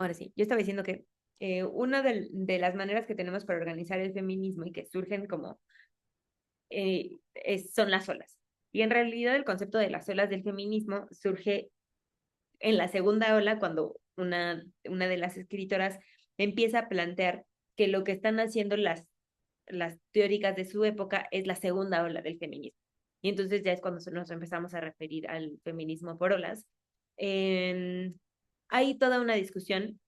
ahora sí, yo estaba diciendo que una de las maneras que tenemos para organizar el feminismo y que surgen como son las olas. Y en realidad el concepto de las olas del feminismo surge en la segunda ola cuando una de las escritoras empieza a plantear que lo que están haciendo las teóricas de su época es la segunda ola del feminismo. Y entonces ya es cuando nos empezamos a referir al feminismo por olas. Eh, Hay toda una discusión,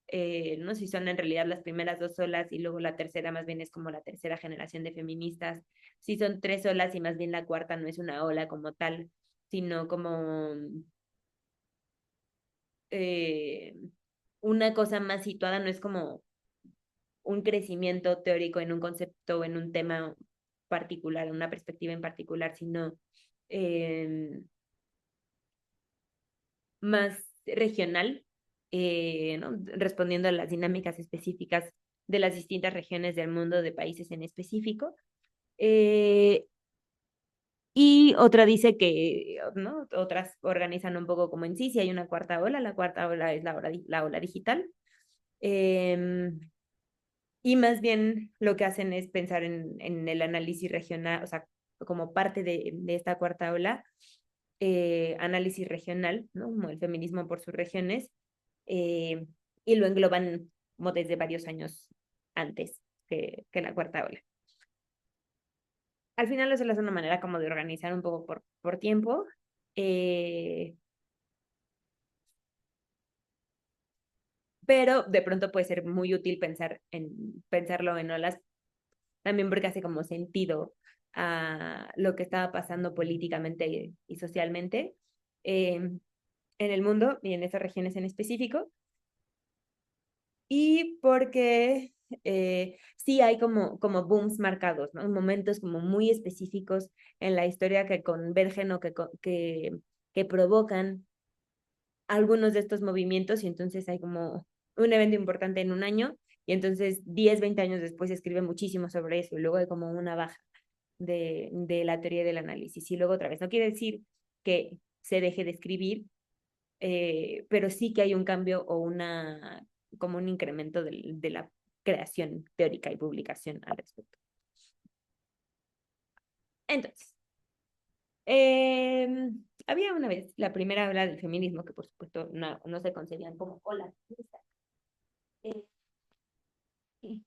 no sé si son en realidad las primeras dos olas y luego la tercera más bien es como la tercera generación de feministas, si son tres olas y más bien la cuarta no es una ola como tal, sino como eh, una cosa más situada, no es como un crecimiento teórico en un concepto o en un tema particular, en una perspectiva en particular, sino eh, más regional, ¿no? Respondiendo a las dinámicas específicas de las distintas regiones del mundo, de países en específico. Eh, y otra dice que, ¿no? Otras organizan un poco como en sí, si hay una cuarta ola, la cuarta ola es la ola digital. Eh, y más bien lo que hacen es pensar en el análisis regional, o sea, como parte de esta cuarta ola, análisis regional, ¿no? Como el feminismo por sus regiones, eh, y lo engloban como desde varios años antes que la cuarta ola. Al final eso es una manera como de organizar un poco por tiempo, eh, pero de pronto puede ser muy útil pensarlo en olas, también porque hace como sentido a lo que estaba pasando políticamente y socialmente en el mundo y en esas regiones en específico, y porque sí hay como booms marcados, ¿no? Momentos como muy específicos en la historia que convergen o que provocan algunos de estos movimientos y entonces hay como un evento importante en un año y entonces 10 20 años después se escribe muchísimo sobre eso y luego hay como una baja de la teoría del análisis y luego otra vez. No quiere decir que se deje de escribir, pero sí que hay un cambio o como un incremento de la creación teórica y publicación al respecto. Entonces, había una vez la primera ola del feminismo, que por supuesto no se concebían como olas. Eh, y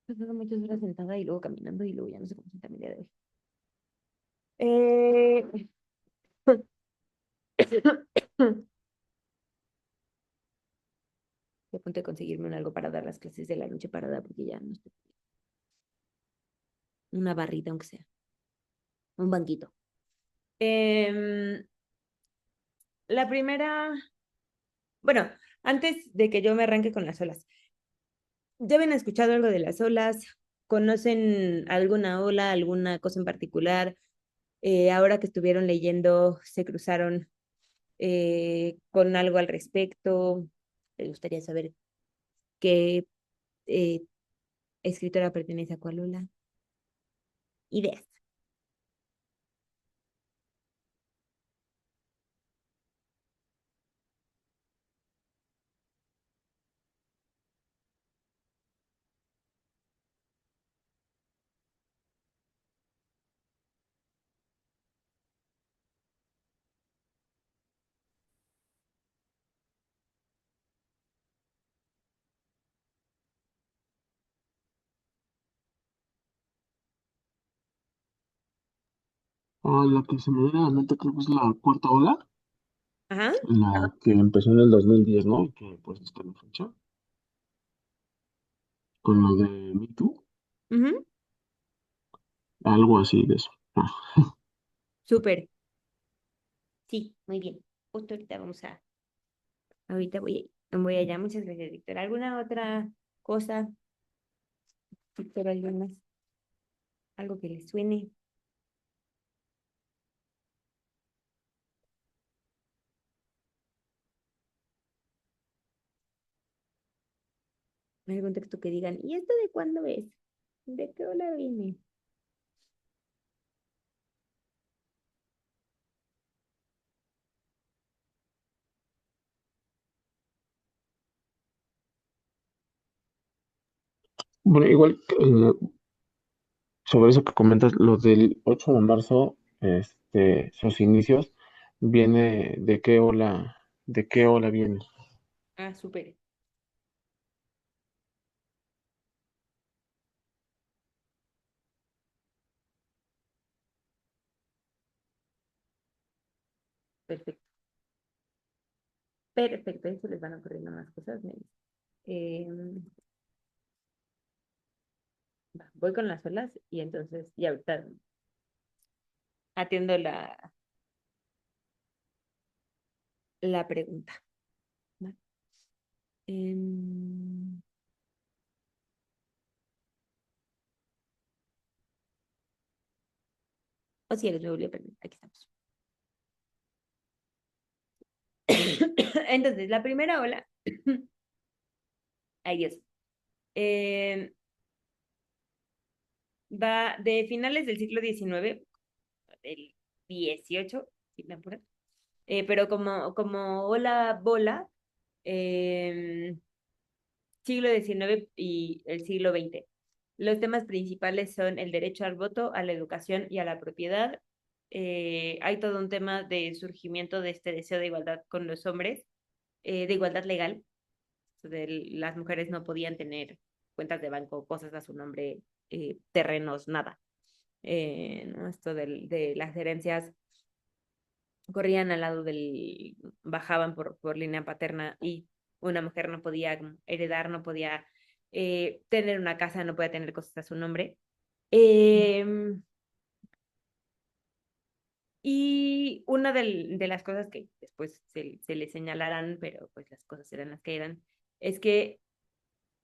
he pasado muchas horas sentada y luego caminando y luego ya no sé cómo sentarme el día de hoy. Eh, Estoy a punto de conseguirme un algo para dar las clases de la noche parada porque ya no estoy. Una barrita, aunque sea. Un banquito. Em, la primera, bueno, antes de que yo me arranque con las olas, ¿ya habían escuchado algo de las olas? ¿Conocen alguna ola, alguna cosa en particular? Ahora que estuvieron leyendo, se cruzaron con algo al respecto. Me gustaría saber qué eh, escritora pertenece a cuál ola. Ideas. Ah, la que se me viene a la mente creo que es la cuarta ola, Ajá. la que empezó en el 2010, ¿no? Y que pues está en fecha, con lo de Me Too, Ujú. algo así de eso. Súper. Sí, muy bien. Justo ahorita voy allá. Muchas gracias, Víctor. ¿Alguna otra cosa, Víctor, algo más? Algo que le suene, algún texto que digan, ¿y esto de cuándo es? ¿De qué hora viene? Bueno, igual sobre eso que comentas, lo del 8 de marzo, sus inicios, viene de qué ola viene. Ah, súper. Perfecto. Perfecto, eso les van ocurriendo más cosas. Voy con las olas y entonces, y ahorita atiendo la pregunta. ¿Va? Em, o si eres, me volví a perder. Aquí estamos. Entonces, la primera ola, ay Dios, em, va de finales del siglo XIX, del 18, si me apuro, pero como ola bola, em, siglo XIX y el siglo XX. Los temas principales son el derecho al voto, a la educación y a la propiedad. Hay todo un tema de surgimiento de este deseo de igualdad con los hombres, de igualdad legal. Las mujeres no podían tener cuentas de banco, cosas a su nombre, terrenos, nada. ¿No? Esto de las herencias corrían al lado bajaban por línea paterna y una mujer no podía heredar, no podía tener una casa, no podía tener cosas a su nombre. Eh, y una de las cosas que después se le señalarán, pero pues las cosas eran las que eran, es que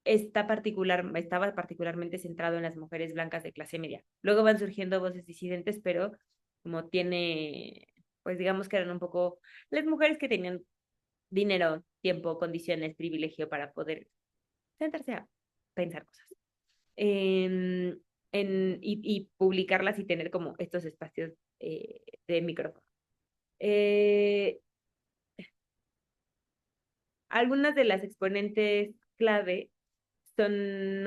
estaba particularmente centrado en las mujeres blancas de clase media. Luego van surgiendo voces disidentes, pero como tiene, pues digamos que eran un poco las mujeres que tenían dinero, tiempo, condiciones, privilegio para poder sentarse a pensar cosas. En, y publicarlas y tener como estos espacios de micrófono. Eh, Algunas de las exponentes clave son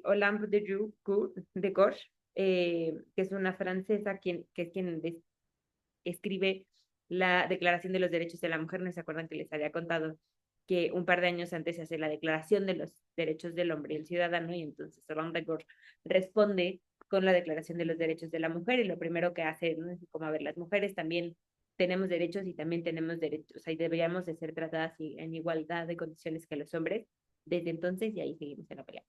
Olympe de Gauche, que es una francesa que es quien escribe la Declaración de los Derechos de la Mujer. ¿No se acuerdan que les había contado que un par de años antes se hace la Declaración de los Derechos del Hombre y el Ciudadano? Y entonces Olympe de Gauche responde con la Declaración de los Derechos de la Mujer y lo primero que hace, ¿no? Es como, a ver, las mujeres también tenemos derechos y también tenemos derechos, o sea, y deberíamos de ser tratadas en igualdad de condiciones que los hombres desde entonces y ahí seguimos en la pelea.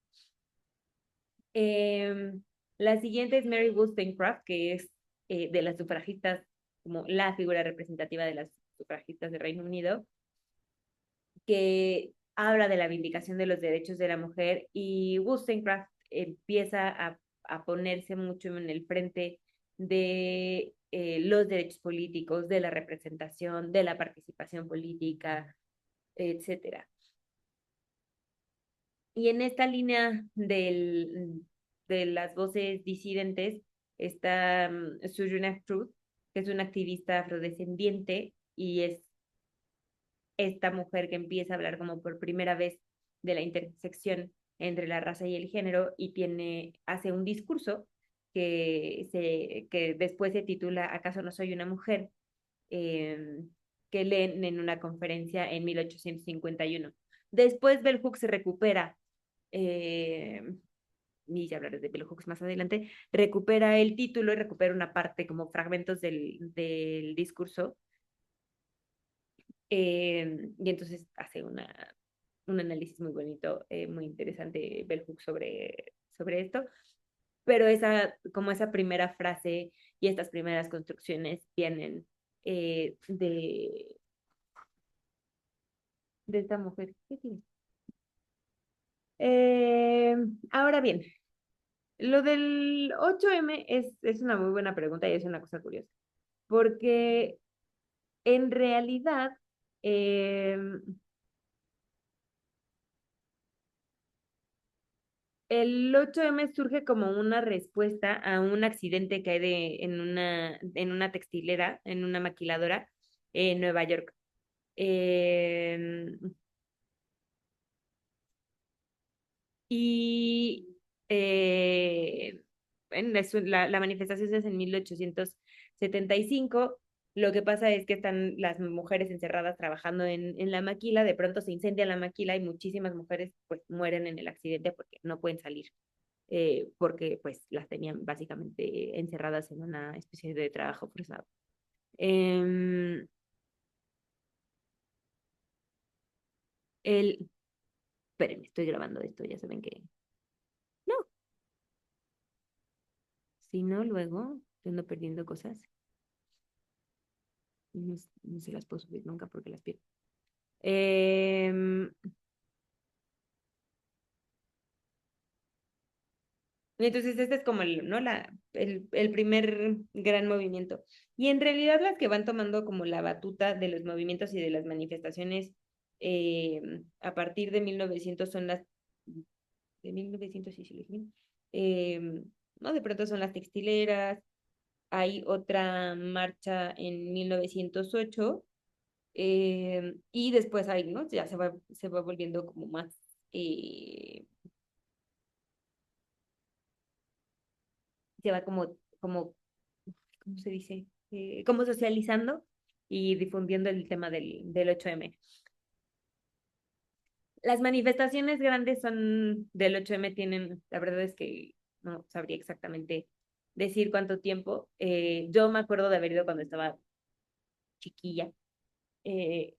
Eh, la siguiente es Mary Wollstonecraft, que es de las sufragistas, como la figura representativa de las sufragistas de Reino Unido, que habla de la vindicación de los derechos de la mujer y Wollstonecraft empieza a ponerse mucho en el frente de los derechos políticos, de la representación, de la participación política, etcétera. Y en esta línea de las voces disidentes está Sojourner Truth, que es una activista afrodescendiente y es esta mujer que empieza a hablar como por primera vez de la intersección entre la raza y el género y hace un discurso que después se titula ¿Acaso no soy una mujer? Eh, que leen en una conferencia en 1851. Después Bell Hooks se recupera eh, y ya hablaré de Bell Hooks más adelante, recupera el título y recupera una parte como fragmentos del discurso y entonces hace un análisis muy bonito, muy interesante Bell Hooks sobre esto, pero como esa primera frase y estas primeras construcciones vienen de esta mujer. ¿Qué tiene? Eh, Ahora bien, lo del 8M es una muy buena pregunta y es una cosa curiosa, porque en realidad eh, el 8M surge como una respuesta a un accidente que hay en una textilera, en una maquiladora en Nueva York. Eh, y la manifestación es en 1875. Lo que pasa es que están las mujeres encerradas trabajando en la maquila, de pronto se incendia la maquila y muchísimas mujeres pues mueren en el accidente porque no pueden salir, porque pues las tenían básicamente encerradas en una especie de trabajo forzado. Eh, el, espérenme, estoy grabando esto, ya saben que no, si no, luego yo ando perdiendo cosas y no se las puedo subir nunca porque las pierdo. Eh, entonces, este es como el, ¿no? El primer gran movimiento. Y en realidad las que van tomando como la batuta de los movimientos y de las manifestaciones a partir de 1900 son las, de 1900 sí, sí, lo dije, ¿no? De pronto son las textileras, hay otra marcha en 1908 y después hay, ¿no? Ya se va volviendo como más, eh, se va como ¿cómo se dice? Como socializando y difundiendo el tema del 8M. Las manifestaciones grandes son del 8M tienen, la verdad es que no sabría exactamente decir cuánto tiempo. Yo me acuerdo de haber ido cuando estaba chiquilla eh,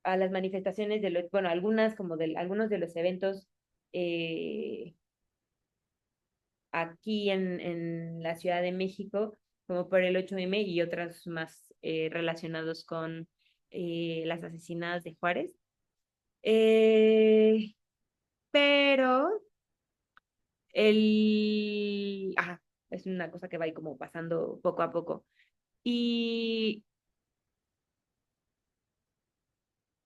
a las manifestaciones de los, bueno, algunas como de algunos de los eventos eh, aquí en la Ciudad de México, como por el 8M y otras más relacionados con las asesinadas de Juárez. Eh, pero es una cosa que va ahí como pasando poco a poco. Y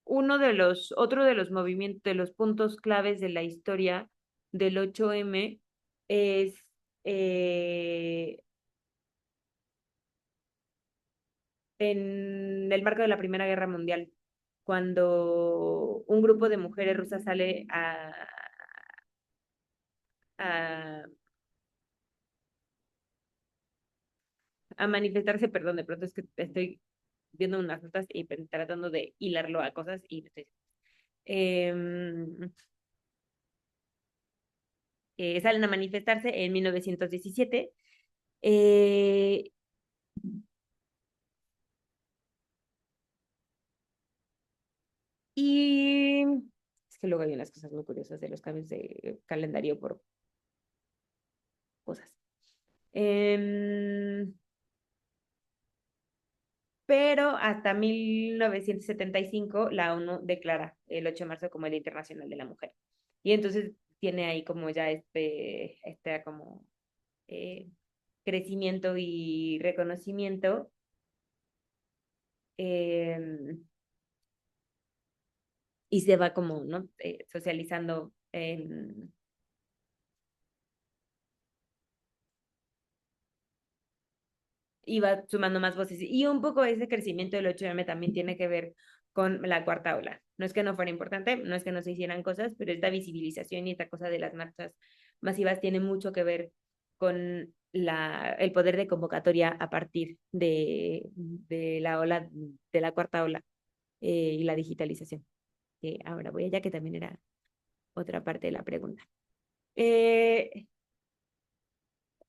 otro de los movimientos, de los puntos claves de la historia del 8M es eh, en el marco de la Primera Guerra Mundial, cuando un grupo de mujeres rusas sale a, a manifestarse, perdón, de pronto es que estoy viendo unas notas y tratando de hilarlo a cosas y eh, salen a manifestarse en 1917 eh, y es que luego hay unas cosas muy curiosas de los cambios de calendario por cosas. Eh, pero hasta 1975 la ONU declara el 8 de marzo como el Día Internacional de la Mujer. Y entonces tiene ahí como ya este como eh, crecimiento y reconocimiento eh, y se va como, ¿no? Socializando y va sumando más voces. Y un poco ese crecimiento del 8M también tiene que ver con la cuarta ola. No es que no fuera importante, no es que no se hicieran cosas, pero esta visibilización y esta cosa de las marchas masivas tiene mucho que ver con el poder de convocatoria a partir de la ola, de la cuarta ola y la digitalización. Ahora voy allá, que también era otra parte de la pregunta. Eh,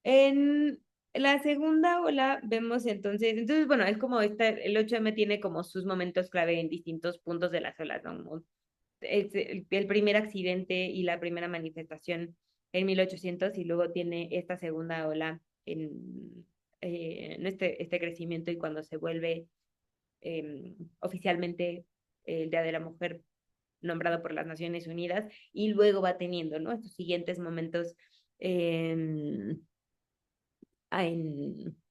En la segunda ola vemos entonces, bueno, es como el 8M tiene como sus momentos clave en distintos puntos de las olas, ¿no? Es el primer accidente y la primera manifestación en 1800 y luego tiene esta segunda ola en este crecimiento y cuando se vuelve oficialmente el Día de la Mujer nombrado por las Naciones Unidas y luego va teniendo, ¿no? Estos siguientes momentos eh,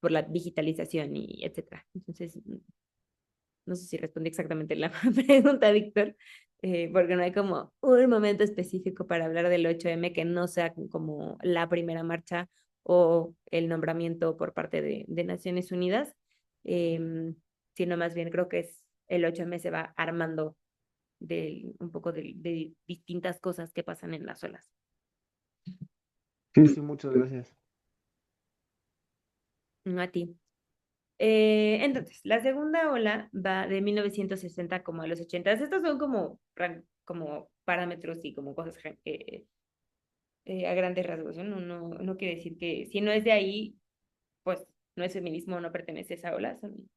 por la digitalización y etcétera. Entonces, no sé si respondí exactamente la pregunta, Víctor, porque no hay como un momento específico para hablar del 8M que no sea como la primera marcha o el nombramiento por parte de Naciones Unidas, eh, sino más bien creo que es el 8M se va armando un poco de distintas cosas que pasan en las olas. Sí, sí, muchas gracias. No a ti. Entonces, la segunda ola va de 1960 como a los 80. Estos son como, como parámetros y como cosas a grandes rasgos, ¿no? No quiere decir que si no es de ahí, pues no es feminismo, no pertenece a esa ola, son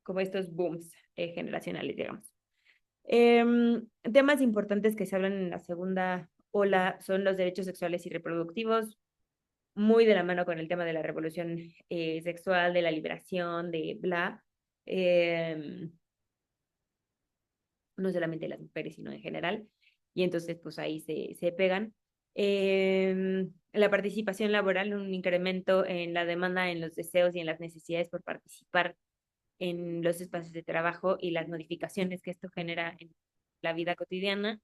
como estos booms generacionales, digamos. Temas importantes que se hablan en la segunda ola son los derechos sexuales y reproductivos, muy de la mano con el tema de la revolución sexual, de la liberación, de bla. Eh, no solamente las mujeres, sino en general. Y entonces, pues ahí se pegan. La participación laboral, un incremento en la demanda, en los deseos y en las necesidades por participar en los espacios de trabajo y las modificaciones que esto genera en la vida cotidiana.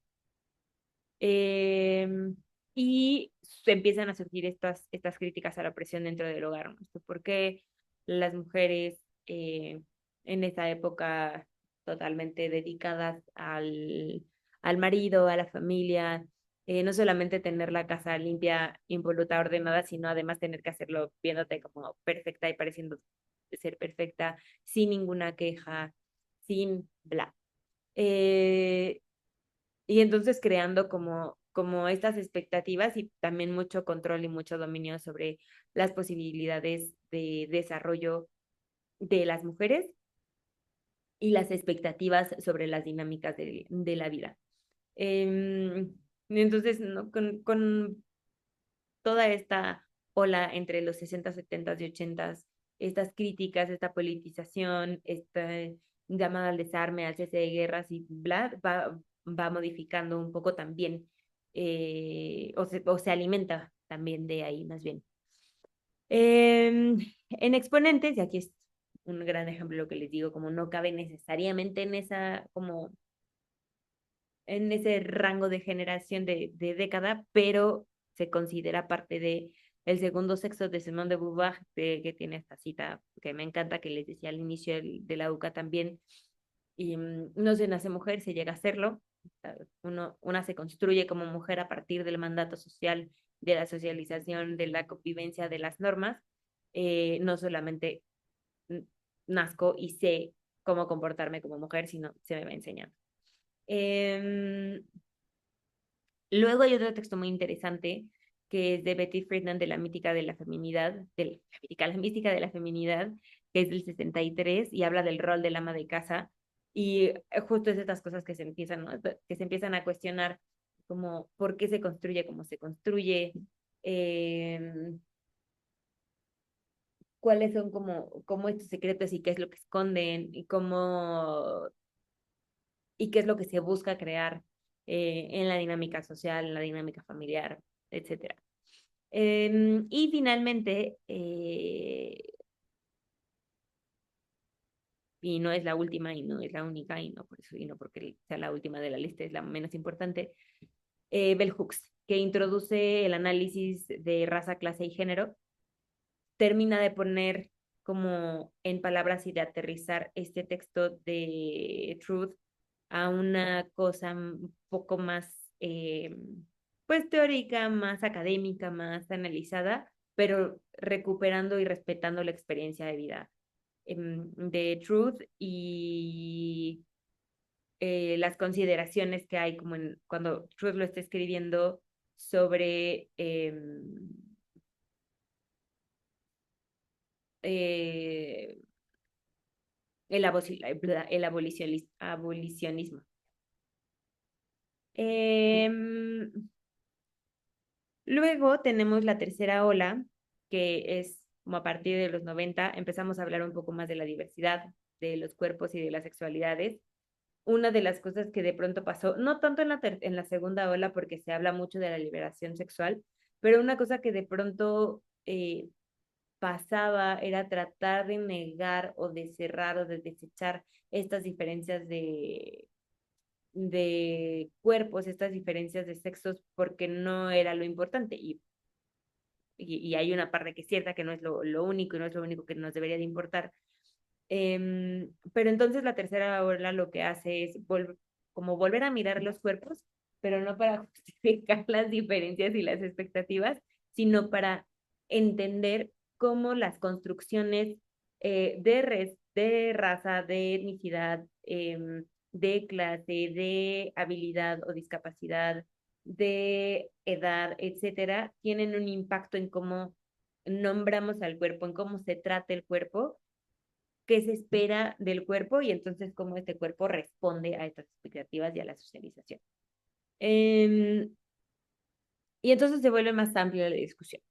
Eh, y se empiezan a surgir estas críticas a la opresión dentro del hogar, ¿no? ¿Por qué las mujeres en esa época totalmente dedicadas al marido, a la familia, no solamente tener la casa limpia, impoluta, ordenada, sino además tener que hacerlo viéndote como perfecta y pareciendo ser perfecta, sin ninguna queja, sin bla? Eh, y entonces creando como estas expectativas y también mucho control y mucho dominio sobre las posibilidades de desarrollo de las mujeres y las expectativas sobre las dinámicas de la vida. Entonces, ¿no? Con toda esta ola entre los 60, 70 y 80, estas críticas, esta politización, esta llamada al desarme, al cese de guerras y bla, va modificando un poco también, o se alimenta también de ahí más bien. En exponentes, y aquí es un gran ejemplo lo que les digo, como no cabe necesariamente en esa, como en ese rango de generación de década, pero se considera parte de el segundo sexo de Simone de Beauvoir, que tiene esta cita que me encanta, que les decía al inicio de la UCA también, y no se nace mujer, se llega a serlo. Una se construye como mujer a partir del mandato social, de la socialización, de la convivencia, de las normas. No solamente nazco y sé cómo comportarme como mujer, sino se me va enseñando. Eh, Luego hay otro texto muy interesante que es de Betty Friedan de la mítica de la feminidad, la mística de la feminidad, que es del 63 y habla del rol del ama de casa. Y justo es estas cosas que se empiezan, ¿no? Que se empiezan a cuestionar como por qué se construye como se construye, eh, cuáles son como estos secretos y qué es lo que esconden y qué es lo que se busca crear en la dinámica social, en la dinámica familiar, etcétera. Y finalmente, y no es la última y no es la única, y no por eso, y no porque sea la última de la lista, es la menos importante, Bell Hooks, que introduce el análisis de raza, clase y género, termina de poner como en palabras y de aterrizar este texto de Truth a una cosa un poco más, pues teórica, más académica, más analizada, pero recuperando y respetando la experiencia de vida de Truth y las consideraciones que hay como cuando Truth lo está escribiendo sobre eh, el abolicionismo. Eh, Luego tenemos la tercera ola, que es como a partir de los 90 empezamos a hablar un poco más de la diversidad, de los cuerpos y de las sexualidades. Una de las cosas que de pronto pasó, no tanto en la segunda ola, porque se habla mucho de la liberación sexual, pero una cosa que de pronto pasaba era tratar de negar o de cerrar o de desechar estas diferencias de cuerpos, estas diferencias de sexos, porque no era lo importante. Y hay una parte que es cierta, que no es lo único y no es lo único que nos debería de importar. Pero entonces la tercera ola lo que hace es como volver a mirar los cuerpos, pero no para justificar las diferencias y las expectativas, sino para entender cómo las construcciones de raza, de etnicidad, de clase, de habilidad o discapacidad, de edad, etcétera, tienen un impacto en cómo nombramos al cuerpo, en cómo se trata el cuerpo, qué se espera del cuerpo y entonces cómo este cuerpo responde a estas expectativas y a la socialización. Y entonces se vuelve más amplia la discusión,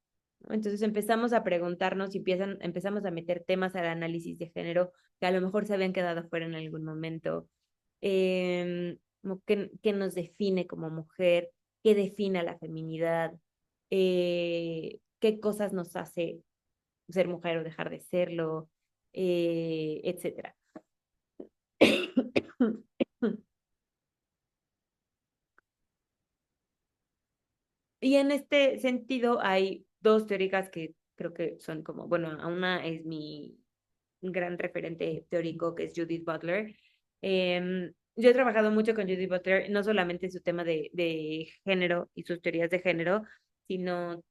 ¿no? Entonces empezamos a preguntarnos y empezamos a meter temas al análisis de género que a lo mejor se habían quedado fuera en algún momento. Como qué nos define como mujer, qué define a la feminidad, qué cosas nos hace ser mujer o dejar de serlo, etcétera. Y en este sentido hay dos teóricas que creo que son como, bueno, una es mi gran referente teórico que es Judith Butler. Yo he trabajado mucho con Judith Butler, no solamente en su tema de género y sus teorías de género, sino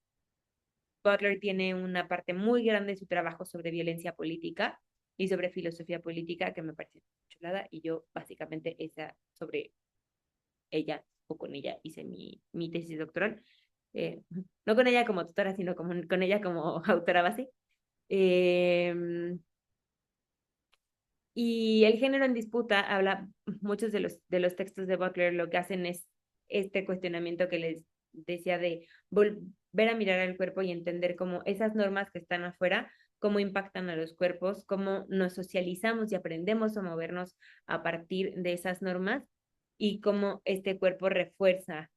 Butler tiene una parte muy grande de su trabajo sobre violencia política y sobre filosofía política que me parece chulada y yo básicamente esa sobre ella o con ella hice mi tesis doctoral. No con ella como tutora, sino con ella como autora base. Eh, y el género en disputa habla, muchos de los textos de Butler lo que hacen es este cuestionamiento que les decía de volver a mirar al cuerpo y entender cómo esas normas que están afuera, cómo impactan a los cuerpos, cómo nos socializamos y aprendemos a movernos a partir de esas normas y cómo este cuerpo refuerza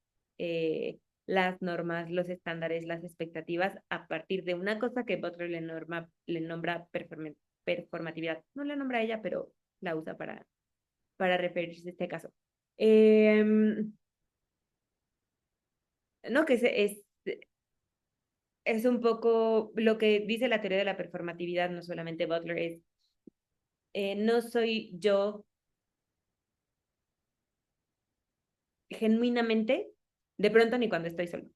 las normas, los estándares, las expectativas a partir de una cosa que Butler le nombra performatividad. No la nombra ella, pero la usa para referirse a este caso. Eh, no, que es un poco lo que dice la teoría de la performatividad, no solamente Butler, es no soy yo genuinamente, de pronto ni cuando estoy solo,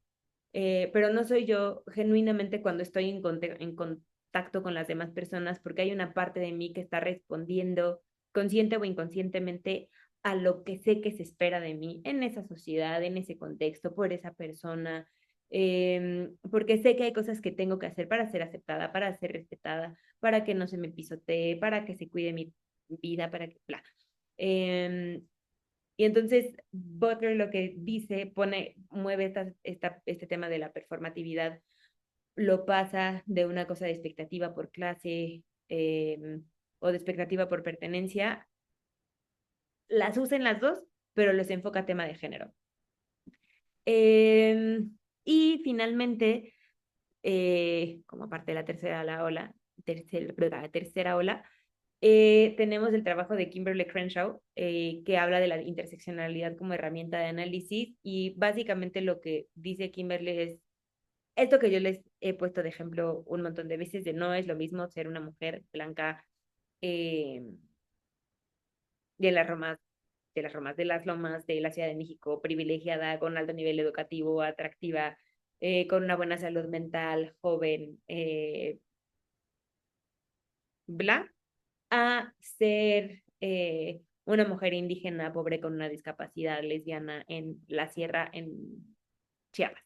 pero no soy yo genuinamente cuando estoy en contacto con las demás personas, porque hay una parte de mí que está respondiendo consciente o inconscientemente a lo que sé que se espera de mí en esa sociedad, en ese contexto, por esa persona, porque sé que hay cosas que tengo que hacer para ser aceptada, para ser respetada, para que no se me pisotee, para que se cuide mi vida, para que, bla. Y entonces Butler lo que dice, mueve este tema de la performatividad, lo pasa de una cosa de expectativa por clase o de expectativa por pertenencia, las usa en las dos, pero los enfoca a tema de género. Eh, y finalmente, como parte de la tercera ola, tenemos el trabajo de Kimberly Crenshaw, que habla de la interseccionalidad como herramienta de análisis y básicamente lo que dice Kimberly es esto que yo les he puesto de ejemplo un montón de veces, de no es lo mismo ser una mujer blanca eh, de las Romas, de las Lomas, de la Ciudad de México, privilegiada, con alto nivel educativo, atractiva, con una buena salud mental, joven, bla, a ser una mujer indígena pobre con una discapacidad lesbiana en la sierra en Chiapas.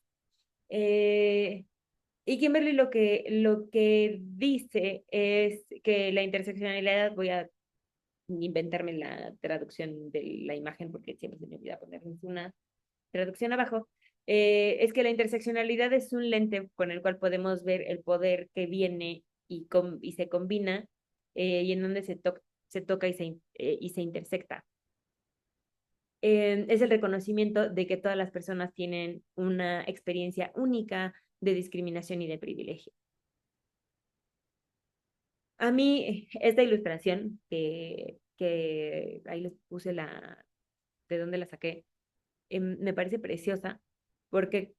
Eh, y Kimberly lo que dice es que la interseccionalidad, voy a inventarme la traducción de la imagen porque siempre se me olvida ponerles una traducción abajo, es que la interseccionalidad es un lente con el cual podemos ver el poder que viene y se combina y en donde se toca y se intersecta. Es el reconocimiento de que todas las personas tienen una experiencia única de discriminación y de privilegio. A mí, esta ilustración que ahí les puse de dónde la saqué, me parece preciosa porque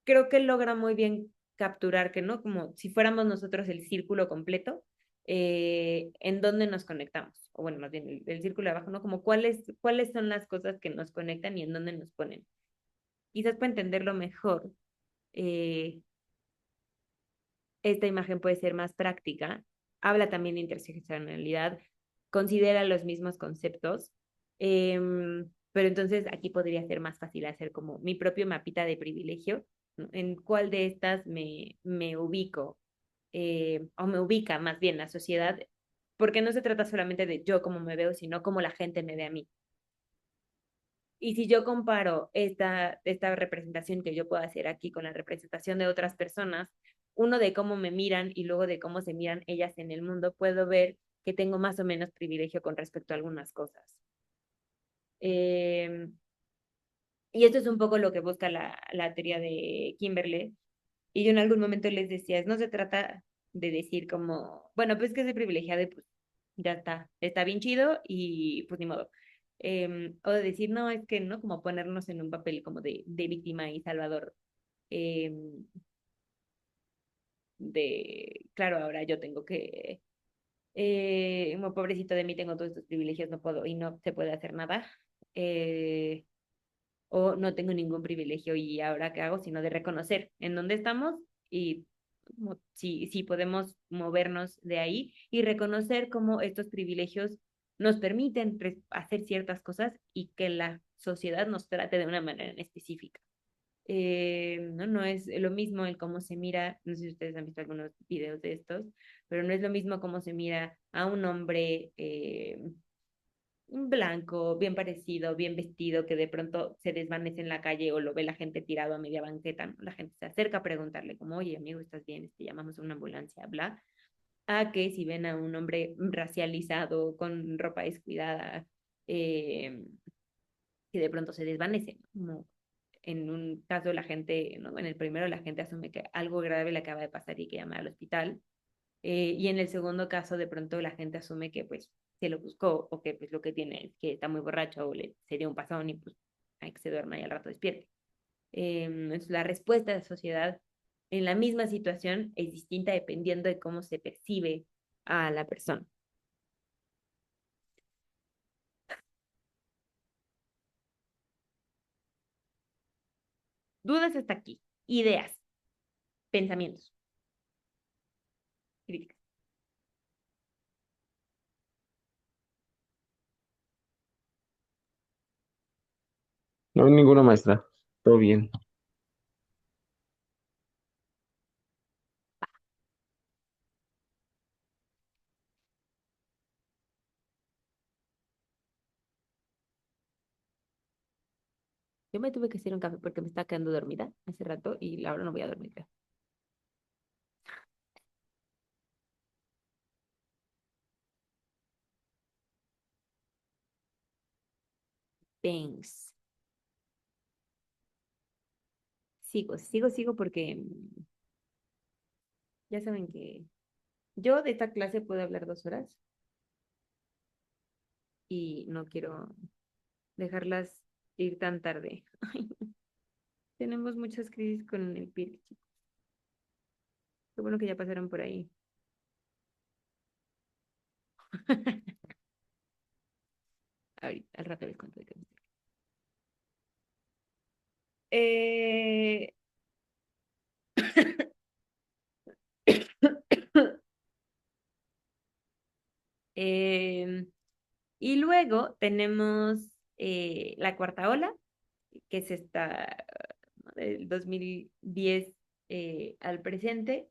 creo que logra muy bien capturar que, ¿no? Como si fuéramos nosotros el círculo completo, en dónde nos conectamos, o bueno, más bien el círculo de abajo, ¿no? Como cuáles son las cosas que nos conectan y en dónde nos ponen. Quizás para entenderlo mejor, eh, esta imagen puede ser más práctica, habla también de interseccionalidad, considera los mismos conceptos, pero entonces aquí podría ser más fácil hacer como mi propio mapita de privilegio, ¿no? En cuál de estas me ubico, o me ubica más bien la sociedad, porque no se trata solamente de yo cómo me veo, sino cómo la gente me ve a mí. Y si yo comparo esta representación que yo puedo hacer aquí con la representación de otras personas, uno de cómo me miran y luego de cómo se miran ellas en el mundo, puedo ver que tengo más o menos privilegio con respecto a algunas cosas. Eh, y esto es un poco lo que busca la teoría de Kimberley. Y yo en algún momento les decía, no se trata de decir como, bueno, pues que soy privilegiada y pues ya está bien chido y pues ni modo. O de decir, no, es que no, como ponernos en un papel como de víctima y salvador. Eh, claro, ahora yo tengo que, como pobrecito de mí, tengo todos estos privilegios, no puedo y no se puede hacer nada. Eh, o no tengo ningún privilegio y ahora qué hago, sino de reconocer en dónde estamos y si podemos movernos de ahí y reconocer cómo estos privilegios nos permiten hacer ciertas cosas y que la sociedad nos trate de una manera en específica. No es lo mismo el cómo se mira, no sé si ustedes han visto algunos videos de estos, pero no es lo mismo cómo se mira a un hombre blanco, bien parecido, bien vestido, que de pronto se desvanece en la calle o lo ve la gente tirado a media banqueta, ¿no? La gente se acerca a preguntarle como, oye, amigo, ¿estás bien? Te llamamos a una ambulancia, bla. A que si ven a un hombre racializado, con ropa descuidada, eh, que de pronto se desvanece, ¿no? Como en un caso la gente, ¿no? En el primero la gente asume que algo grave le acaba de pasar y que llamar al hospital, y en el segundo caso, de pronto la gente asume que pues se lo buscó o que pues lo que tiene es que está muy borracho o le sería un pasón y pues hay que se duerma y al rato despierte. Entonces, la respuesta de la sociedad en la misma situación es distinta dependiendo de cómo se percibe a la persona. Dudas hasta aquí. Ideas, pensamientos, críticas. No hay ninguna maestra. Todo bien. Yo me tuve que hacer un café porque me estaba quedando dormida hace rato y ahora no voy a dormir. Thanks. Sigo porque ya saben que yo de esta clase puedo hablar 2 horas y no quiero dejarlas ir tan tarde. Ay, tenemos muchas crisis con el PIR, chicos. Qué bueno que ya pasaron por ahí. Ahorita, al rato les cuento de qué me estoy. Eh... eh, y luego tenemos la cuarta ola, que es esta del 2010 al presente.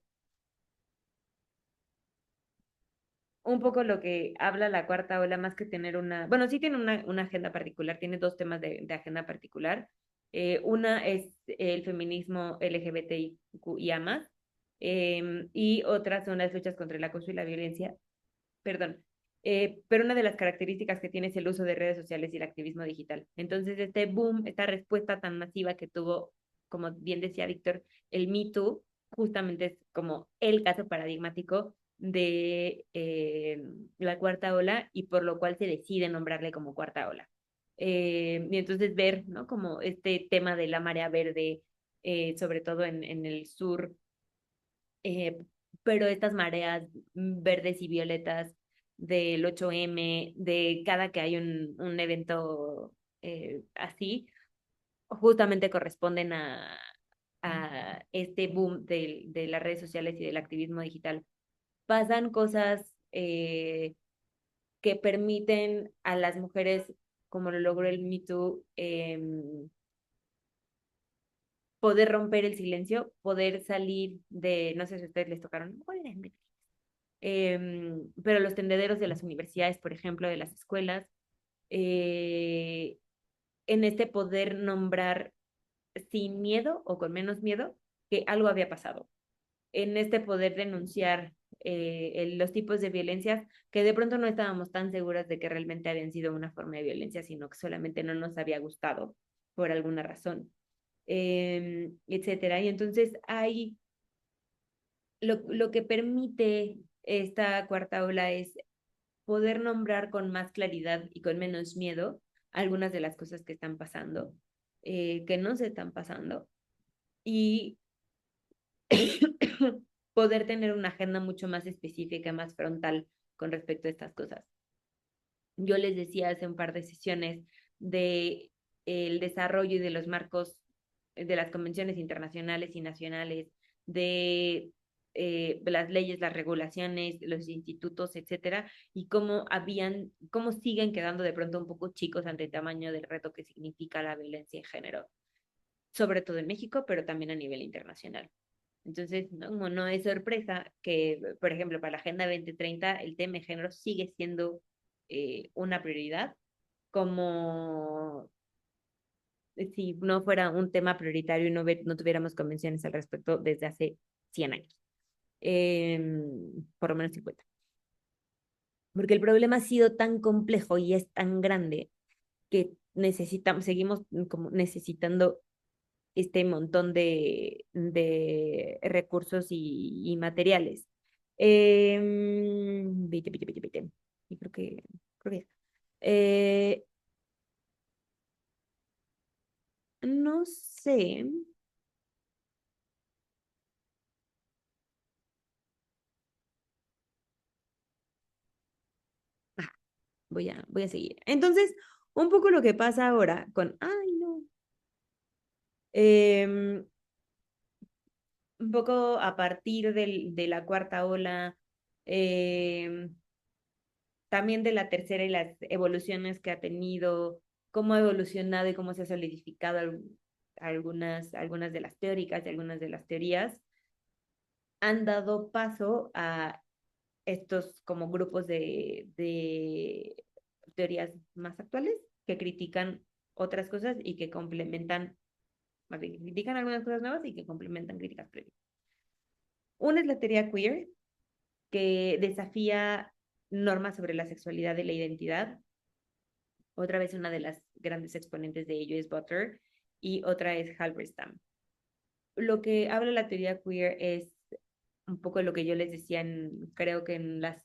Un poco lo que habla la cuarta ola, más que tener bueno, sí tiene una agenda particular, tiene dos temas de agenda particular. Una es el feminismo LGBTIQIA+, y otras son las luchas contra el acoso y la violencia, perdón. Pero una de las características que tiene es el uso de redes sociales y el activismo digital. Entonces, este boom, esta respuesta tan masiva que tuvo, como bien decía Víctor, el Me Too, justamente es como el caso paradigmático de la cuarta ola y por lo cual se decide nombrarle como cuarta ola. Y entonces ver, ¿no? Como este tema de la marea verde, sobre todo en el sur, eh, pero estas mareas verdes y violetas del 8M, de cada que hay un evento así, justamente corresponden a este boom de las redes sociales y del activismo digital, pasan cosas que permiten a las mujeres, como lo logró el Me Too, poder romper el silencio, poder salir de, no sé si a ustedes les tocaron, pero los tendederos de las universidades, por ejemplo, de las escuelas, eh, en este poder nombrar sin miedo o con menos miedo que algo había pasado, en este poder denunciar los tipos de violencias que de pronto no estábamos tan seguras de que realmente habían sido una forma de violencia, sino que solamente no nos había gustado por alguna razón, etcétera. Y entonces hay lo que permite esta cuarta ola es poder nombrar con más claridad y con menos miedo algunas de las cosas que están pasando, que no se están pasando, y poder tener una agenda mucho más específica, más frontal con respecto a estas cosas. Yo les decía hace un par de sesiones de el desarrollo y de los marcos de las convenciones internacionales y nacionales, de las leyes, las regulaciones, los institutos, etcétera, y cómo siguen quedando de pronto un poco chicos ante el tamaño del reto que significa la violencia en género, sobre todo en México, pero también a nivel internacional. Entonces, no es sorpresa que, por ejemplo, para la Agenda 2030, el tema de género sigue siendo una prioridad, como si no fuera un tema prioritario y no tuviéramos convenciones al respecto desde hace 100 años, por lo menos 50. Porque el problema ha sido tan complejo y es tan grande que seguimos como necesitando este montón de recursos y materiales. Vete. Y creo que eh, no sé. Ah, voy a seguir. Entonces, un poco lo que pasa ahora ay, no. Eh, un poco a partir de la cuarta ola, eh, también de la tercera y las evoluciones que ha tenido, cómo ha evolucionado y cómo se ha solidificado algunas de las teóricas y algunas de las teorías, han dado paso a estos como grupos de teorías más actuales que critican otras cosas y que complementan, más bien, critican algunas cosas nuevas y que complementan críticas previas. Una es la teoría queer, que desafía normas sobre la sexualidad y la identidad. Otra vez una de las grandes exponentes de ello es Butler y otra es Halberstam. Lo que habla la teoría queer es un poco lo que yo les decía, creo que en las,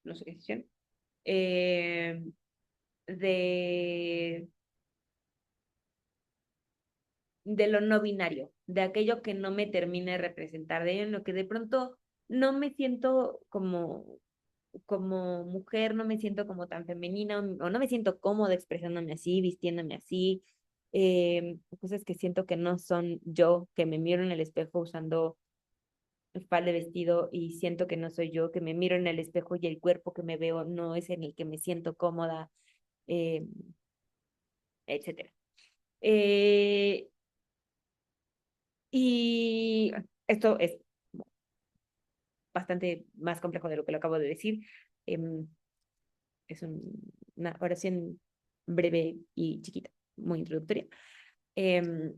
no sé qué sesión, eh, de, de lo no binario, de aquello que no me termine de representar, de ello en lo que de pronto no me siento como mujer, no me siento como tan femenina o no me siento cómoda expresándome así, vistiéndome así, cosas que siento que no son yo, que me miro en el espejo usando falda de vestido y siento que no soy yo, que me miro en el espejo y el cuerpo que me veo no es en el que me siento cómoda, eh, etcétera. Eh, y esto es bastante más complejo de lo que lo acabo de decir. Eh, es una oración breve y chiquita, muy introductoria. Eh,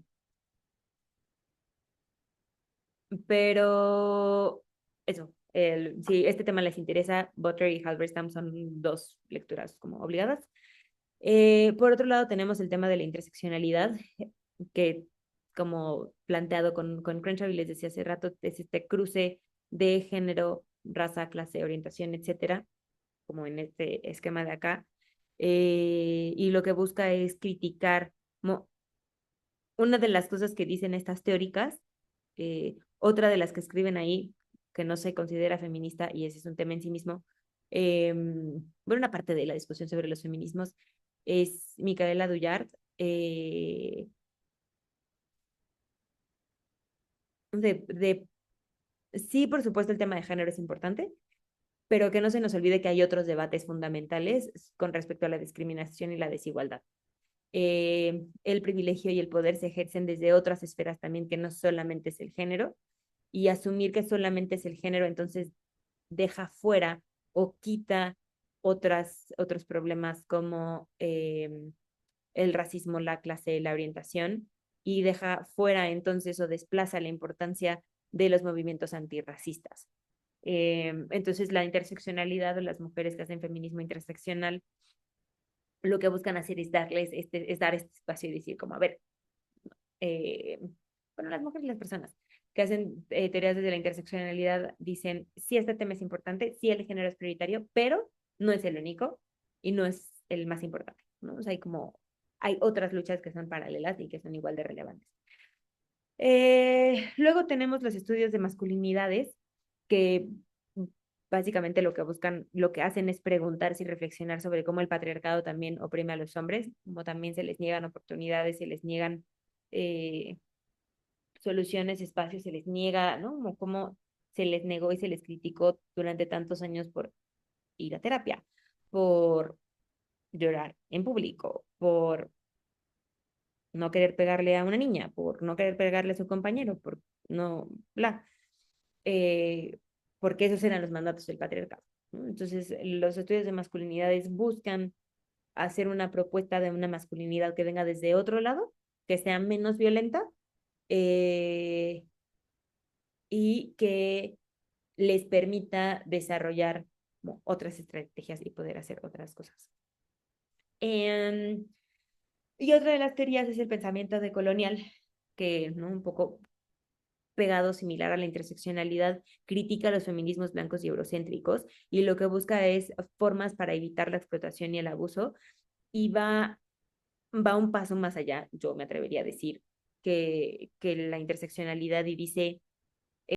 pero eso, si este tema les interesa, Butler y Halberstam son dos lecturas como obligadas. Por otro lado, tenemos el tema de la interseccionalidad, que como planteado con Crenshaw y les decía hace rato, es este cruce de género, raza, clase, orientación, etcétera, como en este esquema de acá. Y lo que busca es criticar una de las cosas que dicen estas teóricas, otra de las que escriben ahí, que no se considera feminista, y ese es un tema en sí mismo, bueno, una parte de la discusión sobre los feminismos es Micaela Duyart, de sí, por supuesto, el tema de género es importante, pero que no se nos olvide que hay otros debates fundamentales con respecto a la discriminación y la desigualdad. El privilegio y el poder se ejercen desde otras esferas también, que no solamente es el género, y asumir que solamente es el género, entonces deja fuera o quita otros problemas como el racismo, la clase, la orientación, y deja fuera entonces o desplaza la importancia de los movimientos antirracistas. Entonces, la interseccionalidad de las mujeres que hacen feminismo interseccional, lo que buscan hacer es es dar este espacio y decir como, a ver, eh, bueno, las mujeres y las personas que hacen teorías desde la interseccionalidad dicen, sí, este tema es importante, sí, el género es prioritario, pero no es el único y no es el más importante, ¿no? O sea, hay otras luchas que son paralelas y que son igual de relevantes. Luego tenemos los estudios de masculinidades, que básicamente lo que buscan, lo que hacen es preguntarse y reflexionar sobre cómo el patriarcado también oprime a los hombres, como también se les niegan oportunidades, se les niegan eh, soluciones, espacios, se les niega, ¿no? Como cómo se les negó y se les criticó durante tantos años por ir a terapia, por llorar en público, por no querer pegarle a una niña, por no querer pegarle a su compañero, por no, bla, eh, porque esos eran los mandatos del patriarcado, ¿no? Entonces, los estudios de masculinidades buscan hacer una propuesta de una masculinidad que venga desde otro lado, que sea menos violenta eh, y que les permita desarrollar como, otras estrategias y poder hacer otras cosas. Y otra de las teorías es el pensamiento decolonial, que ¿no? Un poco pegado similar a la interseccionalidad, critica los feminismos blancos y eurocéntricos y lo que busca es formas para evitar la explotación y el abuso y va un paso más allá, yo me atrevería a decir, que la interseccionalidad y dice,